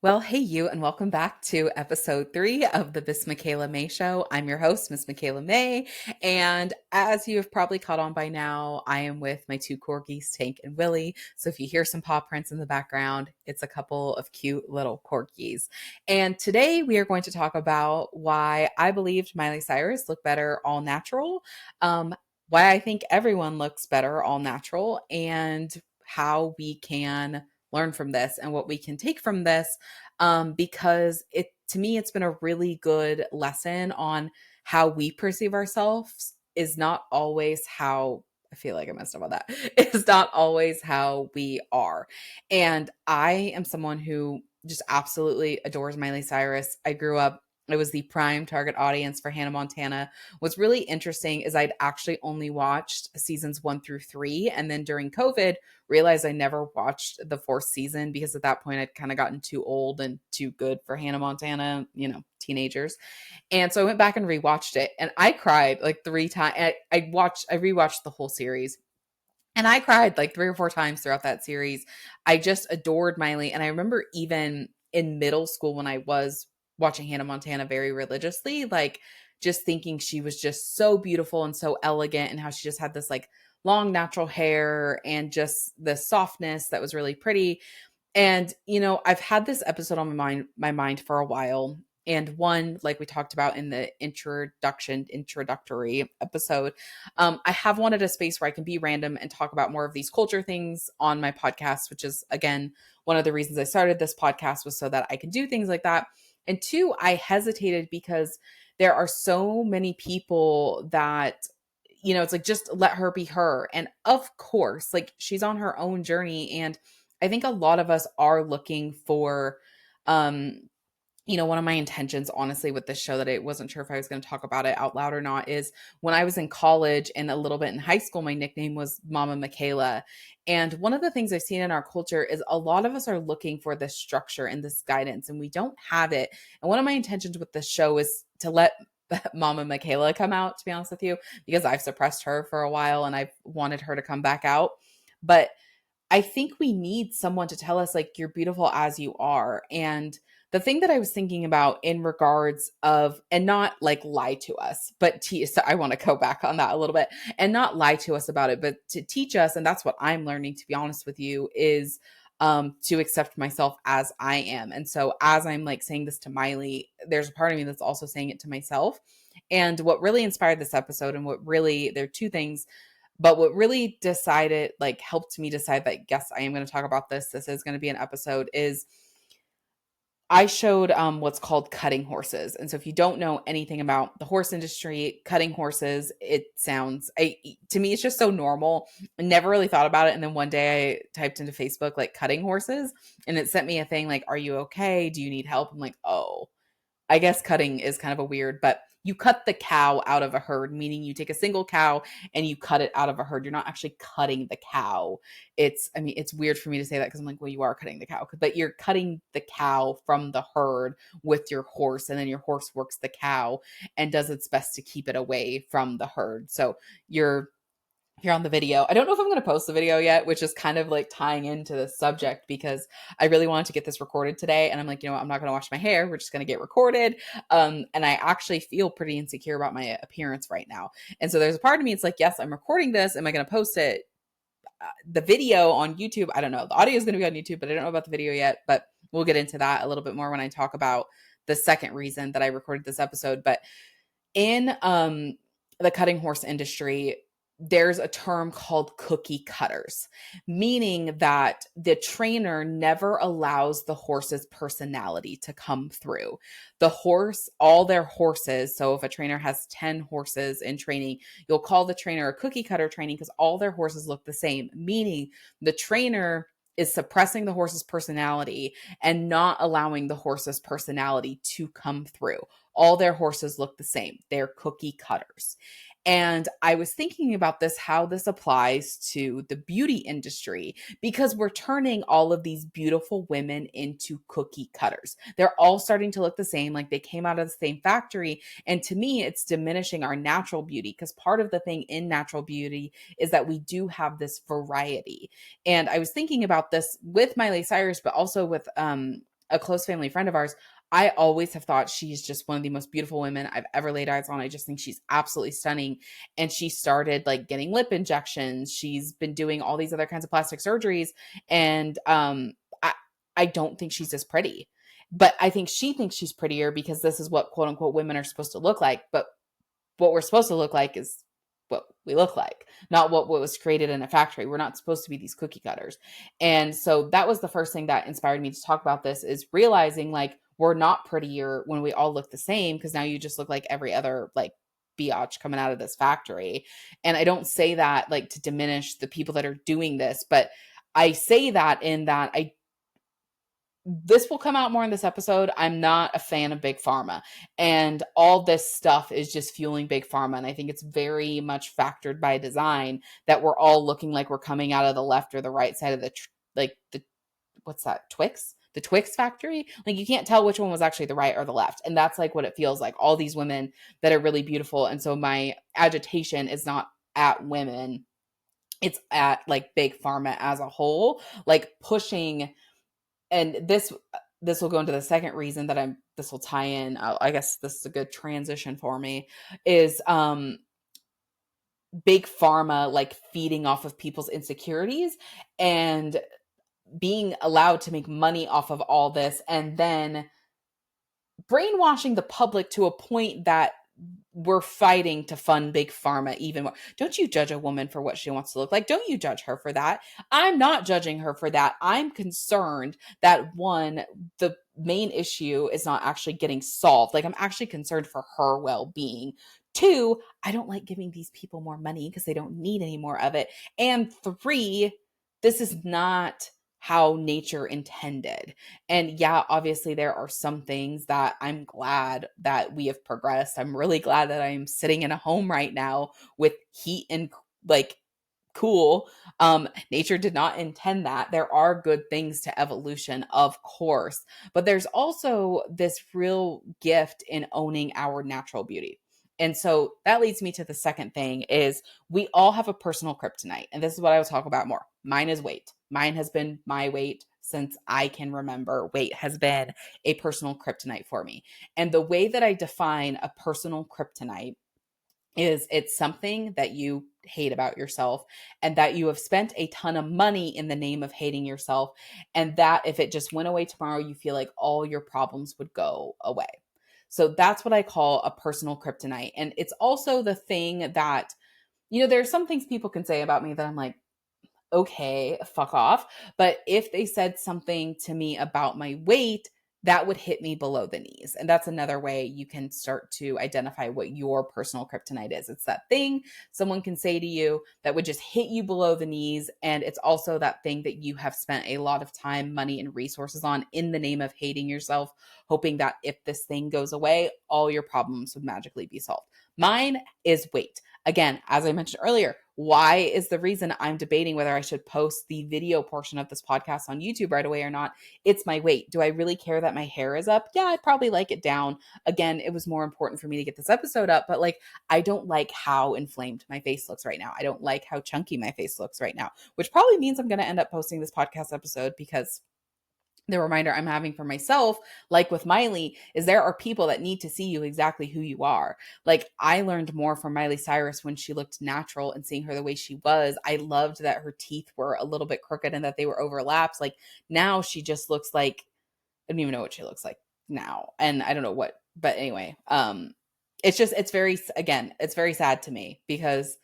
Well, hey, you, and welcome back to episode 3 of the Miss Michaela Mae Show. I'm your host, Miss Michaela Mae. And as you have probably caught on by now, I am with my two corgis, Tank and Willie. So if you hear some paw prints in the background, it's a couple of cute little corgis. And today we are going to talk about why I believed Miley Cyrus looked better all natural, why I think everyone looks better all natural, and how we can learn from this and what we can take from this, because it to me it's been a really good lesson on how we perceive ourselves is not always how I feel like I messed up on that. It's not always how we are. And I am someone who just absolutely adores Miley Cyrus. I grew up, it was the prime target audience for Hannah Montana. What's really interesting is I'd actually only watched seasons 1 through 3. And then during COVID, realized I never watched the fourth season because at that point I'd kind of gotten too old and too good for Hannah Montana, teenagers. And so I went back and rewatched it and I cried like 3 times. I rewatched the whole series and I cried like 3 or 4 times throughout that series. I just adored Miley. And I remember even in middle school when I was watching Hannah Montana very religiously, like just thinking she was just so beautiful and so elegant and how she just had this like long natural hair and just the softness that was really pretty. And, I've had this episode on my mind for a while. And one, like we talked about in the introductory episode, I have wanted a space where I can be random and talk about more of these culture things on my podcast, which is, again, one of the reasons I started this podcast was so that I can do things like that. And two, I hesitated because there are so many people that, it's like, just let her be her. And of course, like she's on her own journey. And I think a lot of us are looking for, one of my intentions, honestly, with this show that I wasn't sure if I was going to talk about it out loud or not is when I was in college and a little bit in high school, my nickname was Mama Michaela. And one of the things I've seen in our culture is a lot of us are looking for this structure and this guidance, and we don't have it. And one of my intentions with this show is to let Mama Michaela come out, to be honest with you, because I've suppressed her for a while and I've wanted her to come back out. But I think we need someone to tell us, like, you're beautiful as you are. And the thing that I was thinking about in regards of, and not like lie to us, but so I want to go back on that a little bit and not lie to us about it, but to teach us. And that's what I'm learning, to be honest with you, is to accept myself as I am. And so as I'm like saying this to Miley, there's a part of me that's also saying it to myself. And what really inspired this episode and there are two things, but what really helped me decide that, yes, I am going to talk about this. This is going to be an episode is I showed what's called cutting horses. And so if you don't know anything about the horse industry, cutting horses, to me, it's just so normal. I never really thought about it. And then one day I typed into Facebook, like cutting horses, and it sent me a thing like, are you okay? Do you need help? I'm like, oh, I guess cutting is kind of a weird, but you cut the cow out of a herd, meaning you take a single cow and you cut it out of a herd. You're not actually cutting the cow. It's weird for me to say that because I'm like, well, you are cutting the cow, but you're cutting the cow from the herd with your horse, and then your horse works the cow and does its best to keep it away from the herd. So you're here on the video. I don't know if I'm going to post the video yet, which is kind of like tying into the subject because I really wanted to get this recorded today. And I'm like, I'm not going to wash my hair. We're just going to get recorded. And I actually feel pretty insecure about my appearance right now. And so there's a part of me, it's like, yes, I'm recording this. Am I going to post it? The video on YouTube? I don't know. The audio is going to be on YouTube, but I don't know about the video yet. But we'll get into that a little bit more when I talk about the second reason that I recorded this episode. But in the cutting horse industry, there's a term called cookie cutters, meaning that the trainer never allows the horse's personality to come through. All their horses, so if a trainer has 10 horses in training, you'll call the trainer a cookie cutter training because all their horses look the same, meaning the trainer is suppressing the horse's personality and not allowing the horse's personality to come through. All their horses look the same. They're cookie cutters. And I was thinking about this, how this applies to the beauty industry, because we're turning all of these beautiful women into cookie cutters. They're all starting to look the same, like they came out of the same factory. And to me, it's diminishing our natural beauty, because part of the thing in natural beauty is that we do have this variety. And I was thinking about this with Miley Cyrus, but also with a close family friend of ours, I always have thought she's just one of the most beautiful women I've ever laid eyes on. I just think she's absolutely stunning. And she started like getting lip injections. She's been doing all these other kinds of plastic surgeries. And I, I don't think she's as pretty. But I think she thinks she's prettier because this is what quote unquote women are supposed to look like. But what we're supposed to look like is what we look like, not what was created in a factory. We're not supposed to be these cookie cutters. And so that was the first thing that inspired me to talk about this, is realizing like we're not prettier when we all look the same, because now you just look like every other like biatch coming out of this factory. And I don't say that like to diminish the people that are doing this, but I say that in that this will come out more in this episode. I'm not a fan of Big Pharma, and all this stuff is just fueling Big Pharma. And I think it's very much factored by design that we're all looking like we're coming out of the left or the right side of what's that, Twix? The Twix factory? Like you can't tell which one was actually the right or the left. And that's like what it feels like. All these women that are really beautiful. And so my agitation is not at women, it's at like Big Pharma as a whole, like pushing. And this will go into the second reason that this will tie in. I guess this is a good transition for me, is Big Pharma like feeding off of people's insecurities and being allowed to make money off of all this, and then brainwashing the public to a point that we're fighting to fund Big Pharma even more. Don't you judge a woman for what she wants to look like. Don't you judge her for that. I'm not judging her for that. I'm concerned that, one, the main issue is not actually getting solved. Like I'm actually concerned for her well-being. Two, I don't like giving these people more money because they don't need any more of it. And three, this is not how nature intended. And yeah, obviously there are some things that I'm glad that we have progressed. I'm really glad that I'm sitting in a home right now with heat and like cool. Nature did not intend that. There are good things to evolution, of course, but there's also this real gift in owning our natural beauty. And so that leads me to the second thing, is we all have a personal kryptonite. And this is what I will talk about more. Mine is weight. Mine has been my weight since I can remember. Weight has been a personal kryptonite for me. And the way that I define a personal kryptonite is it's something that you hate about yourself, and that you have spent a ton of money in the name of hating yourself. And that if it just went away tomorrow, you feel like all your problems would go away. So that's what I call a personal kryptonite. And it's also the thing that, there are some things people can say about me that I'm like, okay, fuck off. But if they said something to me about my weight, that would hit me below the knees. And that's another way you can start to identify what your personal kryptonite is. It's that thing someone can say to you that would just hit you below the knees. And it's also that thing that you have spent a lot of time, money, and resources on in the name of hating yourself, hoping that if this thing goes away, all your problems would magically be solved. Mine is weight. Again, as I mentioned earlier, why is the reason I'm debating whether I should post the video portion of this podcast on YouTube right away or not. It's my weight. Do I really care that my hair is up? Yeah, I'd probably like it down. Again, it was more important for me to get this episode up, but like, I don't like how inflamed my face looks right now. I don't like how chunky my face looks right now, which probably means I'm going to end up posting this podcast episode, because the reminder I'm having for myself, like with Miley, is there are people that need to see you exactly who you are. Like I learned more from Miley Cyrus when she looked natural and seeing her the way she was. I loved that her teeth were a little bit crooked and that they were overlaps. Like now she just looks like, I don't even know what she looks like now. And I don't know what, but anyway, it's very sad to me, because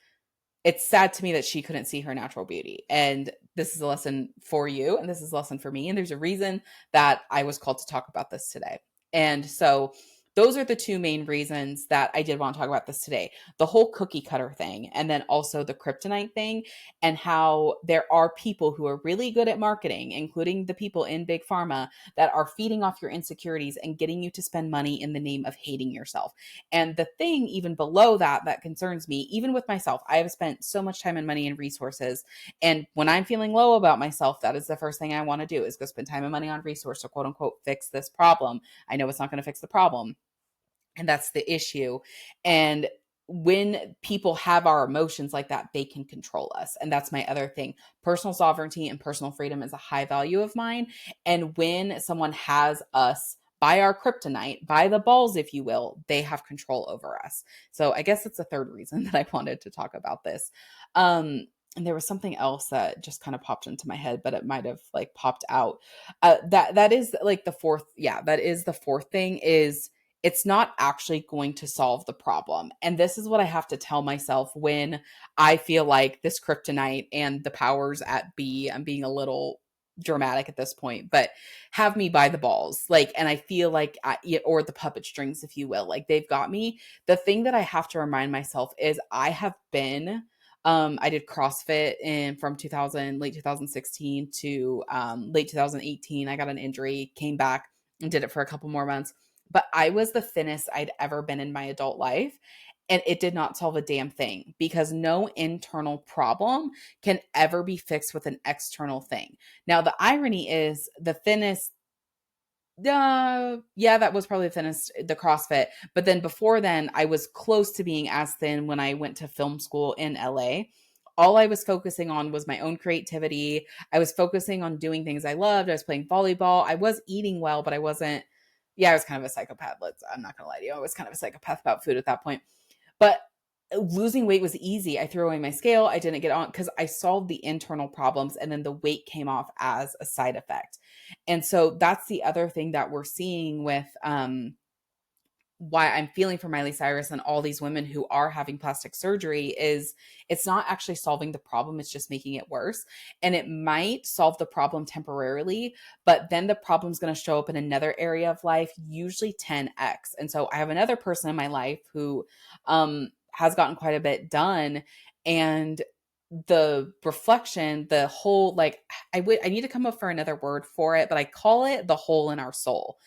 it's sad to me that she couldn't see her natural beauty. And this is a lesson for you, and this is a lesson for me. And there's a reason that I was called to talk about this today. And so those are the two main reasons that I did want to talk about this today. The whole cookie cutter thing, and then also the kryptonite thing, and how there are people who are really good at marketing, including the people in Big Pharma, that are feeding off your insecurities and getting you to spend money in the name of hating yourself. And the thing even below that that concerns me, even with myself, I have spent so much time and money and resources. And when I'm feeling low about myself, that is the first thing I want to do, is go spend time and money on resource to quote unquote fix this problem. I know it's not going to fix the problem. And that's the issue. And when people have our emotions like that, they can control us. And that's my other thing. Personal sovereignty and personal freedom is a high value of mine. And when someone has us by our kryptonite, by the balls, if you will, they have control over us. So I guess that's a third reason that I wanted to talk about this. And there was something else that just kind of popped into my head, but it might have like popped out. That is like the fourth. Yeah, that is the fourth thing is it's not actually going to solve the problem. And this is what I have to tell myself when I feel like this kryptonite and the powers at B, I'm being a little dramatic at this point, but have me by the balls. Like, and I feel like, or the puppet strings, if you will, like they've got me. The thing that I have to remind myself is I have been, I did CrossFit from 2000, late 2016 to late 2018. I got an injury, came back and did it for a couple more months. But I was the thinnest I'd ever been in my adult life. And it did not solve a damn thing because no internal problem can ever be fixed with an external thing. Now, the irony is the thinnest, yeah, that was probably the thinnest, the CrossFit. But then before then, I was close to being as thin when I went to film school in LA. All I was focusing on was my own creativity. I was focusing on doing things I loved. I was playing volleyball. I was eating well, but I wasn't, yeah, I was kind of a psychopath. I'm not going to lie to you. I was kind of a psychopath about food at that point. But losing weight was easy. I threw away my scale. I didn't get on because I solved the internal problems and then the weight came off as a side effect. And so that's the other thing that we're seeing with why I'm feeling for Miley Cyrus and all these women who are having plastic surgery is it's not actually solving the problem, it's just making it worse. And it might solve the problem temporarily, but then the problem's going to show up in another area of life, usually 10x. And so I have another person in my life who has gotten quite a bit done, and the reflection, the whole, like, I need to come up for another word for it, but I call it the hole in our soul.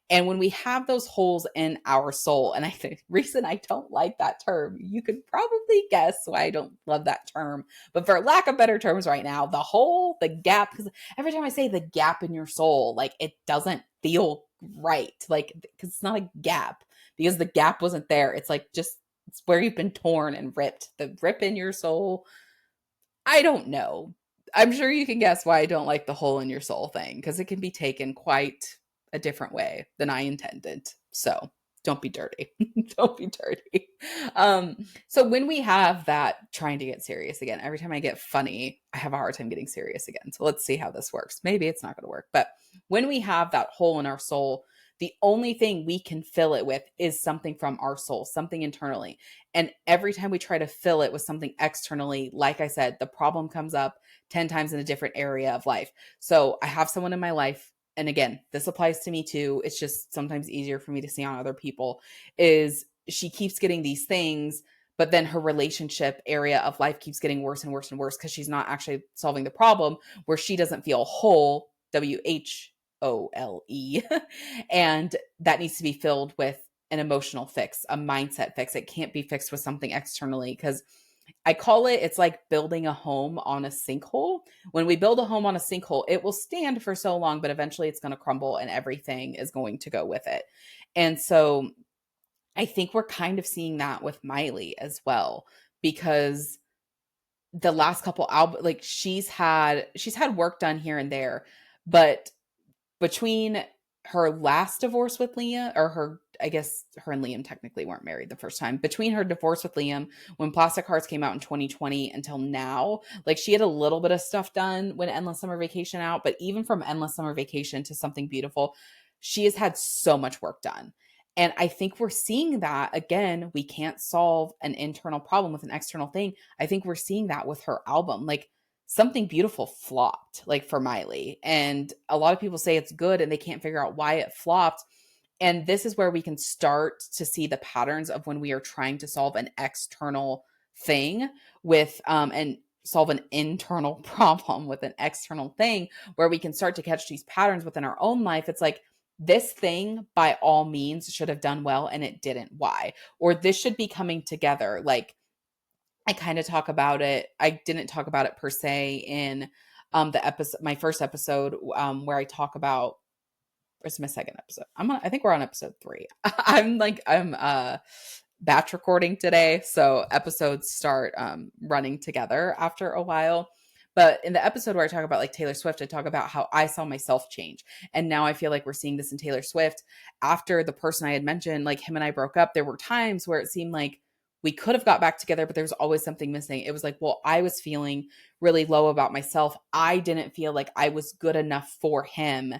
And when we have those holes in our soul, and I think reason I don't like that term, you could probably guess why I don't love that term. But for lack of better terms right now, the hole, the gap, because every time I say the gap in your soul, like it doesn't feel right. Like, because it's not a gap, because the gap wasn't there. It's like just it's where you've been torn and ripped. The rip in your soul. I don't know. I'm sure you can guess why I don't like the hole in your soul thing, because it can be taken quite a different way than I intended. So don't be dirty. Don't be dirty. So when we have that trying to get serious again, every time I get funny, I have a hard time getting serious again. So let's see how this works. Maybe it's not going to work. But when we have that hole in our soul, the only thing we can fill it with is something from our soul, something internally. And every time we try to fill it with something externally, like I said, the problem comes up 10 times in a different area of life. So I have someone in my life, and again, this applies to me too. It's just sometimes easier for me to see on other people, is she keeps getting these things, but then her relationship area of life keeps getting worse and worse and worse because she's not actually solving the problem, where she doesn't feel whole, WHOLE. And that needs to be filled with an emotional fix, a mindset fix. It can't be fixed with something externally, because I call it, it's like building a home on a sinkhole. When we build a home on a sinkhole, it will stand for so long, but eventually it's going to crumble and everything is going to go with it. And so I think we're kind of seeing that with Miley as well, because the last couple albums, like she's had work done here and there, but between her last divorce with Liam, or her, I guess her and Liam technically weren't married the first time, between her divorce with Liam, when Plastic Hearts came out in 2020 until now, like she had a little bit of stuff done when Endless Summer Vacation out, but even from Endless Summer Vacation to Something Beautiful, she has had so much work done. And I think we're seeing that again. We can't solve an internal problem with an external thing. I think we're seeing that with her album. Like, Something Beautiful flopped, like, for Miley. And a lot of people say it's good and they can't figure out why it flopped. And this is where we can start to see the patterns of when we are trying to solve an external thing with, and solve an internal problem with an external thing, where we can start to catch these patterns within our own life. It's like, this thing by all means should have done well and it didn't. Why? Or this should be coming together. Like, I kind of talk about it. I didn't talk about it per se in the episode, my first episode, where I talk about, where's my second episode? I think we're on episode 3. I'm batch recording today. So episodes start running together after a while. But in the episode where I talk about like Taylor Swift, I talk about how I saw myself change. And now I feel like we're seeing this in Taylor Swift. After the person I had mentioned, like him and I broke up, there were times where it seemed like we could have got back together, but there was always something missing. It was like, well, I was feeling really low about myself. I didn't feel like I was good enough for him.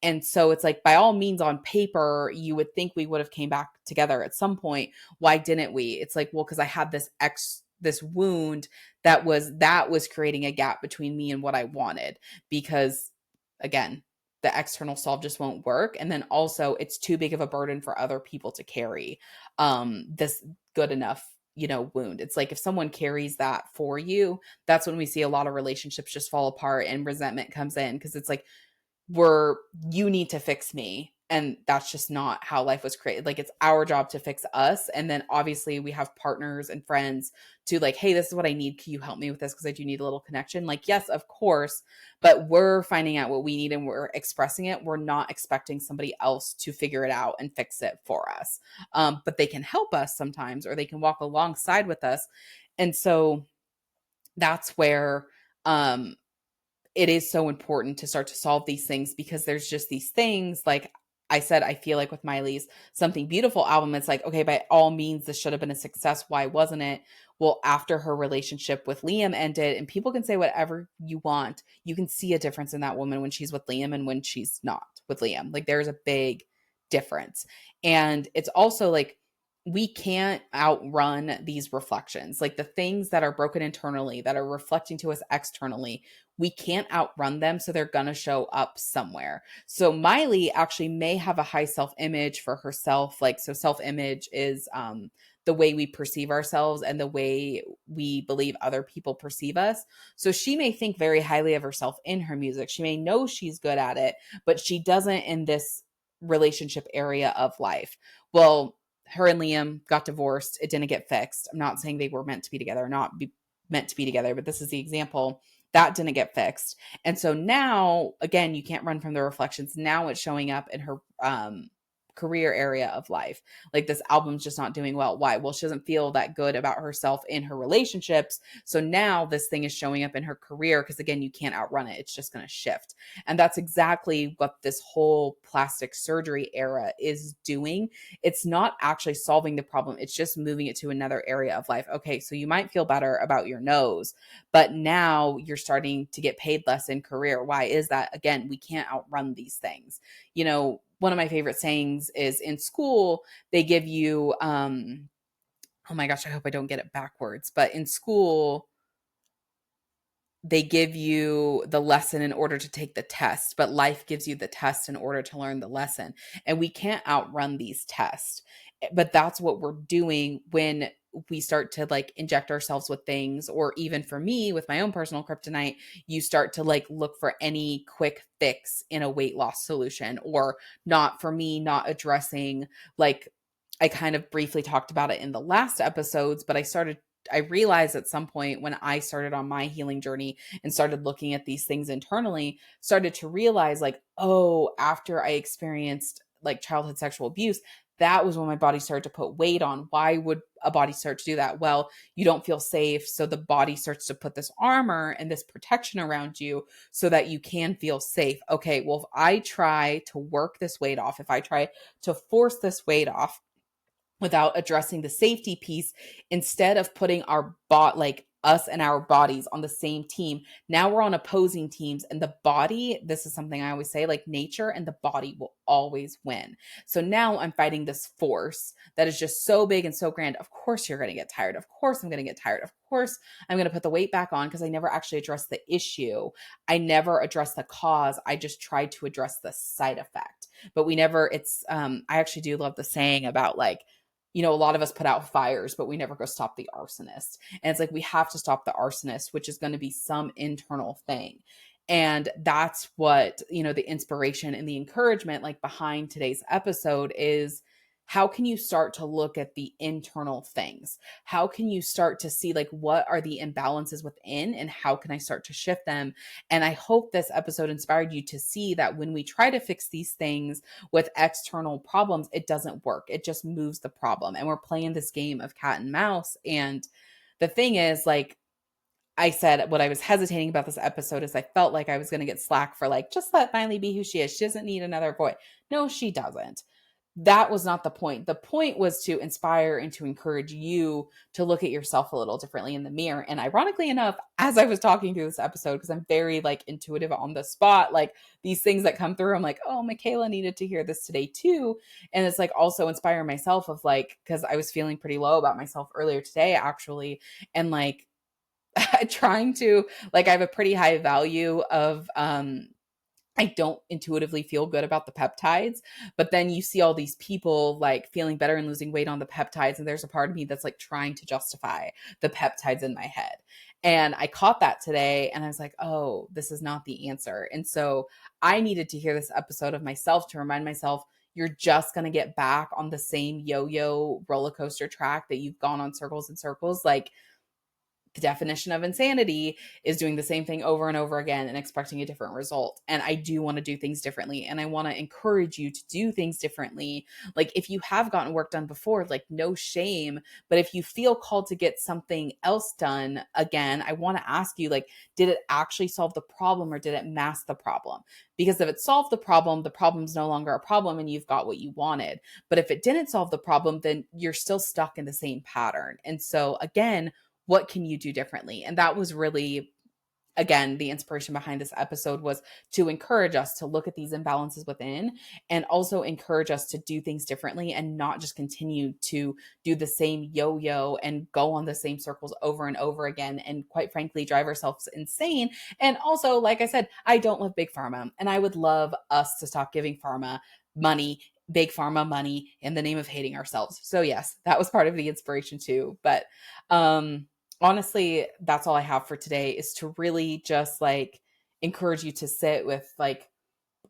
And so it's like, by all means, on paper, you would think we would have came back together at some point. Why didn't we? It's like, well, because I had this wound that was creating a gap between me and what I wanted. Because again, the external solve just won't work. And then also it's too big of a burden for other people to carry this good enough, wound. It's like if someone carries that for you, that's when we see a lot of relationships just fall apart and resentment comes in, because it's like, you need to fix me. And that's just not how life was created. Like, it's our job to fix us. And then obviously we have partners and friends to like, hey, this is what I need. Can you help me with this? Because I do need a little connection. Like, yes, of course. But we're finding out what we need and we're expressing it. We're not expecting somebody else to figure it out and fix it for us. But they can help us sometimes, or they can walk alongside with us. And so that's where it is so important to start to solve these things, because there's just these things, like I said, I feel like with Miley's Something Beautiful album, it's like, okay, by all means, this should have been a success. Why wasn't it? Well, after her relationship with Liam ended, and people can say whatever you want, you can see a difference in that woman when she's with Liam and when she's not with Liam. Like, there's a big difference. And it's also like, we can't outrun these reflections. Like, the things that are broken internally that are reflecting to us externally, we can't outrun them. So they're going to show up somewhere. So Miley actually may have a high self-image for herself. Like, so self-image is the way we perceive ourselves and the way we believe other people perceive us. So she may think very highly of herself in her music. She may know she's good at it, but she doesn't in this relationship area of life. Well, her and Liam got divorced. It didn't get fixed. I'm not saying they were meant to be together or not meant to be together, but this is the example. That didn't get fixed. And so now, again, you can't run from the reflections. Now it's showing up in her career area of life. Like, this album's just not doing well. Why? Well, she doesn't feel that good about herself in her relationships. So now this thing is showing up in her career, because again, you can't outrun it. It's just going to shift. And that's exactly what this whole plastic surgery era is doing. It's not actually solving the problem. It's just moving it to another area of life. Okay, so you might feel better about your nose, but now you're starting to get paid less in career. Why is that? Again, we can't outrun these things. One of my favorite sayings is, in school, they give you, oh my gosh, I hope I don't get it backwards, but in school, they give you the lesson in order to take the test, but life gives you the test in order to learn the lesson. And we can't outrun these tests. But that's what we're doing when we start to like inject ourselves with things. Or even for me, with my own personal kryptonite, you start to like look for any quick fix in a weight loss solution. Or not, for me, not addressing, like, I kind of briefly talked about it in the last episodes, but I realized at some point when I started on my healing journey and started looking at these things internally, started to realize, like, oh, after I experienced like childhood sexual abuse, that was when my body started to put weight on. Why would a body start to do that? Well, you don't feel safe. So the body starts to put this armor and this protection around you so that you can feel safe. Okay, well, if I try to work this weight off, if I try to force this weight off, without addressing the safety piece, instead of putting like us and our bodies on the same team, now we're on opposing teams. And the body, this is something I always say, like, nature and the body will always win. So now I'm fighting this force that is just so big and so grand. Of course you're going to get tired. Of course I'm going to get tired. Of course I'm going to put the weight back on, because I never actually addressed the issue. I never addressed the cause. I just tried to address the side effect. But I actually do love the saying about, like, a lot of us put out fires, but we never go stop the arsonist. And it's like, we have to stop the arsonist, which is going to be some internal thing. And that's what, the inspiration and the encouragement, like, behind today's episode is how can you start to look at the internal things? How can you start to see like what are the imbalances within and how can I start to shift them? And I hope this episode inspired you to see that when we try to fix these things with external problems, it doesn't work. It just moves the problem. And we're playing this game of cat and mouse. And the thing is, like, I said what I was hesitating about this episode is I felt like I was going to get slack for like, just let Miley be who she is. She doesn't need another boy. No, she doesn't. That was not the point. The point was to inspire and to encourage you to look at yourself a little differently in the mirror. And ironically enough, as I was talking through this episode, because I'm very like intuitive on the spot, like these things that come through, I'm like, oh, Michaela needed to hear this today too. And it's like also inspire myself of like, because I was feeling pretty low about myself earlier today, actually. And like, trying to like I have a pretty high value of I don't intuitively feel good about the peptides, but then you see all these people like feeling better and losing weight on the peptides and there's a part of me that's like trying to justify the peptides in my head. And I caught that today and I was like, "Oh, this is not the answer." And so I needed to hear this episode of myself to remind myself you're just going to get back on the same yo-yo roller coaster track that you've gone on circles and circles. Like the definition of insanity is doing the same thing over and over again and expecting a different result. And I do want to do things differently. And I want to encourage you to do things differently. Like if you have gotten work done before, like no shame. But if you feel called to get something else done again, I want to ask you, like, did it actually solve the problem or did it mask the problem? Because if it solved the problem's no longer a problem and you've got what you wanted. But if it didn't solve the problem, then you're still stuck in the same pattern. And so again, what can you do differently? And that was really, again, the inspiration behind this episode was to encourage us to look at these imbalances within and also encourage us to do things differently and not just continue to do the same yo-yo and go on the same circles over and over again and quite frankly drive ourselves insane. And also, like I said, I don't love Big Pharma and I would love us to stop giving pharma money, Big Pharma money in the name of hating ourselves. So yes, that was part of the inspiration too. But honestly, that's all I have for today is to really just like encourage you to sit with like,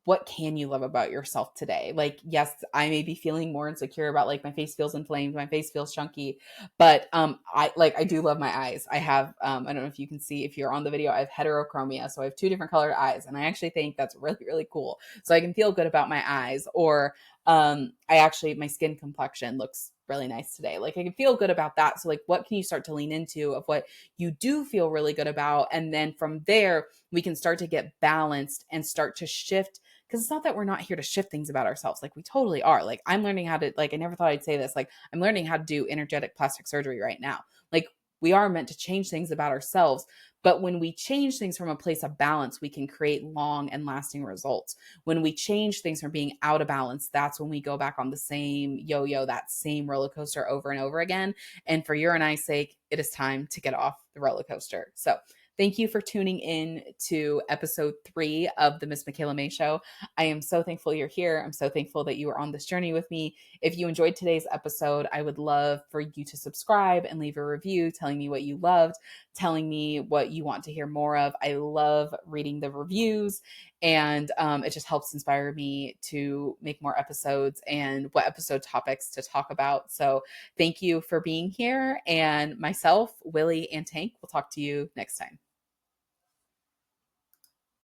what can you love about yourself today? Like, yes, I may be feeling more insecure about like my face feels inflamed, my face feels chunky, but I do love my eyes. I have I don't know if you can see if you're on the video, I have heterochromia. So I have two different colored eyes and I actually think that's really, really cool. So I can feel good about my eyes or my skin complexion looks really nice today. Like I can feel good about that. So like what can you start to lean into of what you do feel really good about? And then from there, we can start to get balanced and start to shift because it's not that we're not here to shift things about ourselves. Like we totally are. Like I'm learning how to, like, I never thought I'd say this. Like I'm learning how to do energetic plastic surgery right now. Like we are meant to change things about ourselves. But when we change things from a place of balance, we can create long and lasting results. When we change things from being out of balance, that's when we go back on the same yo-yo, that same roller coaster over and over again. And for your and I's sake, it is time to get off the roller coaster. So thank you for tuning in to episode 3 of the Miss Michaela Mae Show. I am so thankful you're here. I'm so thankful that you are on this journey with me. If you enjoyed today's episode, I would love for you to subscribe and leave a review telling me what you loved, telling me what you want to hear more of. I love reading the reviews and it just helps inspire me to make more episodes and what episode topics to talk about. So thank you for being here. And myself, Willie, and Tank will talk to you next time.